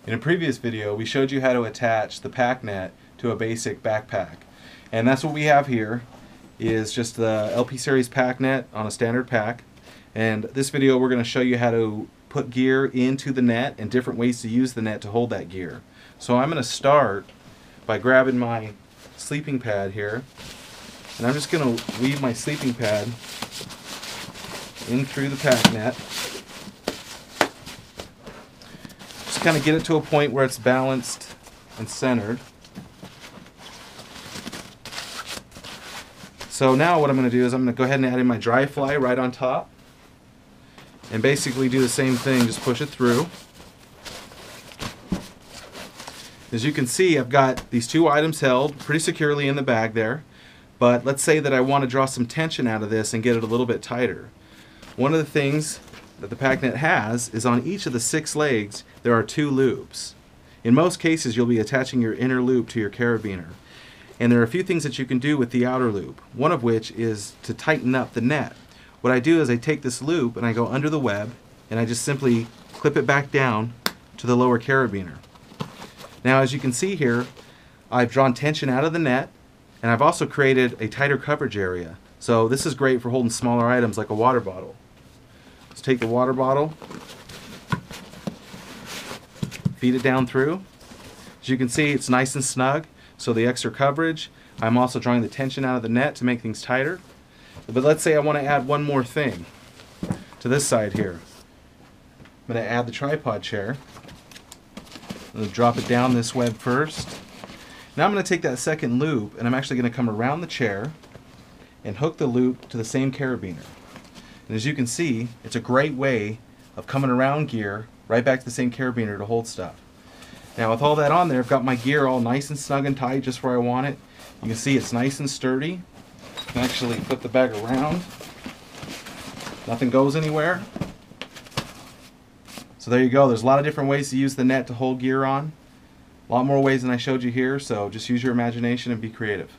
In a previous video, we showed you how to attach the PackNet to a basic backpack. And that's what we have here, is just the LP series PackNet on a standard pack. And this video we're going to show you how to put gear into the net and different ways to use the net to hold that gear. So I'm going to start by grabbing my sleeping pad here, and I'm just going to weave my sleeping pad in through the PackNet. Just kind of get it to a point where it's balanced and centered. So now what I'm going to do is I'm going to go ahead and add in my dry fly right on top, and basically do the same thing, just push it through. As you can see, I've got these two items held pretty securely in the bag there, but let's say that I want to draw some tension out of this and get it a little bit tighter. One of the things that the PackNet has is on each of the 6 legs there are 2 loops. In most cases you'll be attaching your inner loop to your carabiner, and there are a few things that you can do with the outer loop, one of which is to tighten up the net. What I do is I take this loop and I go under the web and I just simply clip it back down to the lower carabiner. Now as you can see here, I've drawn tension out of the net, and I've also created a tighter coverage area. So this is great for holding smaller items like a water bottle. Let's take the water bottle, feed it down through. As you can see, it's nice and snug, so the extra coverage. I'm also drawing the tension out of the net to make things tighter. But let's say I want to add one more thing to this side here. I'm going to add the tripod chair. I'm going to drop it down this web first. Now I'm going to take that second loop and I'm actually going to come around the chair and hook the loop to the same carabiner. And as you can see, it's a great way of coming around gear right back to the same carabiner to hold stuff. Now with all that on there, I've got my gear all nice and snug and tight just where I want it. You can see it's nice and sturdy. I can actually flip the bag around. Nothing goes anywhere. So there you go. There's a lot of different ways to use the net to hold gear on. A lot more ways than I showed you here, so just use your imagination and be creative.